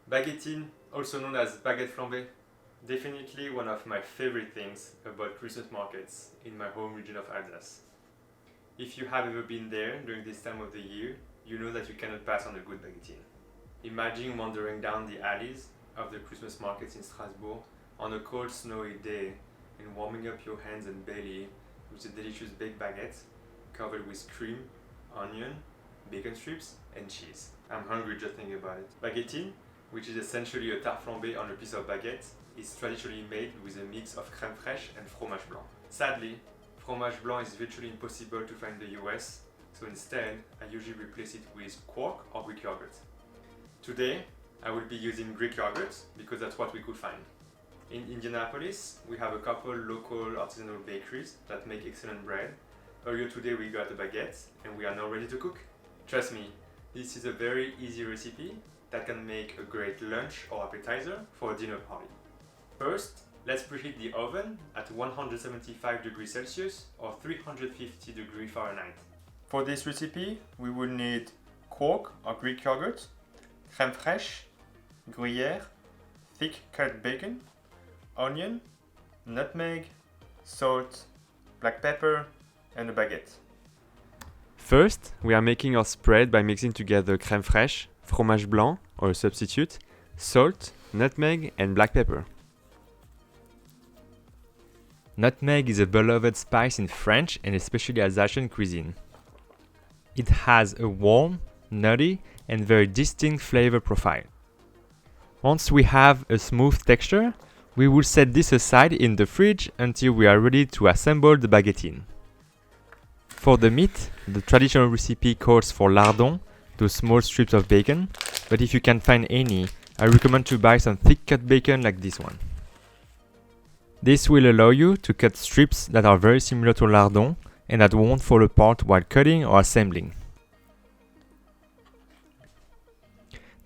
Baguettine, also known as Baguette Flambée, definitely one of my favorite things about Christmas markets in my home region of Alsace. If you have ever been there during this time of the year, you know that you cannot pass on a good baguettine. Imagine wandering down the alleys of the Christmas markets in Strasbourg on a cold snowy day and warming up your hands and belly with a delicious baked baguette covered with cream, onion, bacon strips and cheese. I'm hungry just thinking about it. Baguettine, which is essentially a tarte flambée on a piece of baguette, is traditionally made with a mix of crème fraîche and fromage blanc. Sadly, fromage blanc is virtually impossible to find in the US, so instead I usually replace it with quark or Greek yogurt. Today, I will be using Greek yogurt because that's what we could find. In Indianapolis, we have a couple local artisanal bakeries that make excellent bread. Earlier today we got a baguette and we are now ready to cook. Trust me, this is a very easy recipe that can make a great lunch or appetizer for a dinner party. First, let's preheat the oven at 175 degrees Celsius or 350 degrees Fahrenheit. For this recipe, we will need quark or Greek yogurt, crème fraîche, Gruyère, thick cut bacon, onion, nutmeg, salt, black pepper, and a baguette. First, we are making our spread by mixing together crème fraîche, fromage blanc or a substitute, salt, nutmeg, and black pepper. Nutmeg is a beloved spice in French and especially Alsatian cuisine. It has a warm, nutty, and very distinct flavor profile. Once we have a smooth texture, we will set this aside in the fridge until we are ready to assemble the baguettine. For the meat, the traditional recipe calls for lardons, those small strips of bacon, but if you can find any, I recommend to buy some thick cut bacon like this one. This will allow you to cut strips that are very similar to lardons and that won't fall apart while cutting or assembling.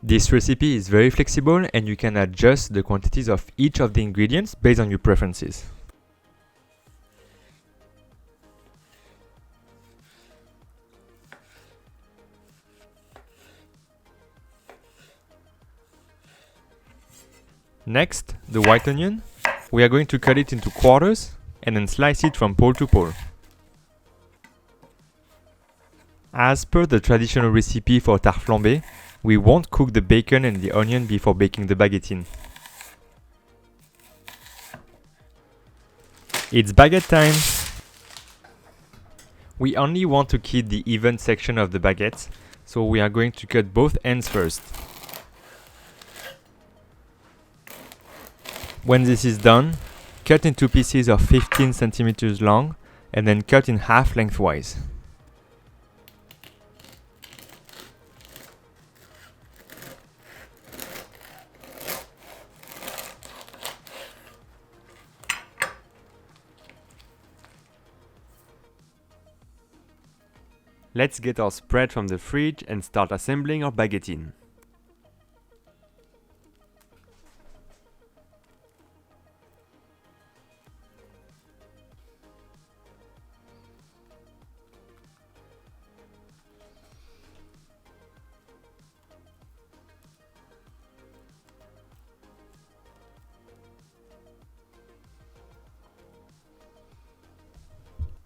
This recipe is very flexible and you can adjust the quantities of each of the ingredients based on your preferences. Next, the white onion. We are going to cut it into quarters and then slice it from pole to pole. As per the traditional recipe for tarte flambée, we won't cook the bacon and the onion before baking the baguettine. It's baguette time! We only want to keep the even section of the baguette, so we are going to cut both ends first. When this is done, cut into pieces of 15 centimeters long and then cut in half lengthwise. Let's get our spread from the fridge and start assembling our baguettine.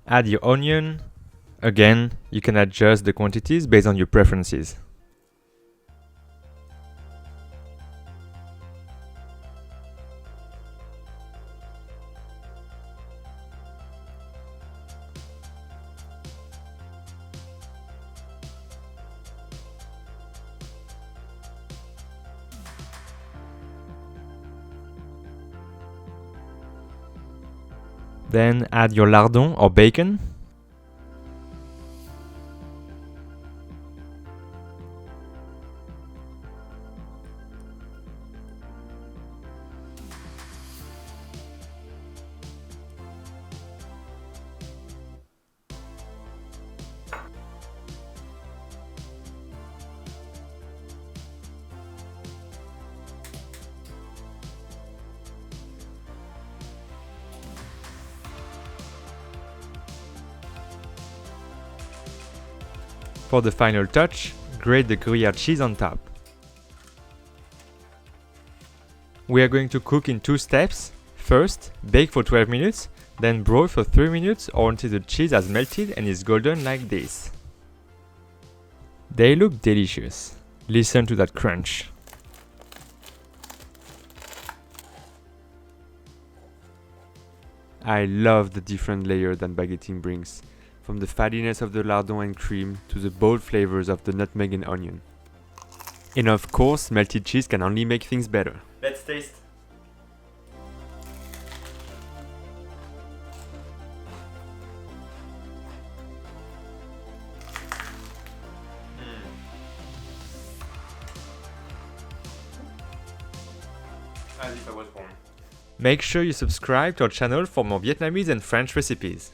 Add your onion. Again, you can adjust the quantities based on your preferences. Then add your lardons or bacon. For the final touch, grate the Gruyère cheese on top. We are going to cook in 2 steps. First, bake for 12 minutes, then broil for 3 minutes or until the cheese has melted and is golden like this. They look delicious. Listen to that crunch. I love the different layers that baguettine brings, from the fattiness of the lardon and cream to the bold flavors of the nutmeg and onion. And of course, melted cheese can only make things better. Let's taste. As if I was born. Make sure you subscribe to our channel for more Vietnamese and French recipes.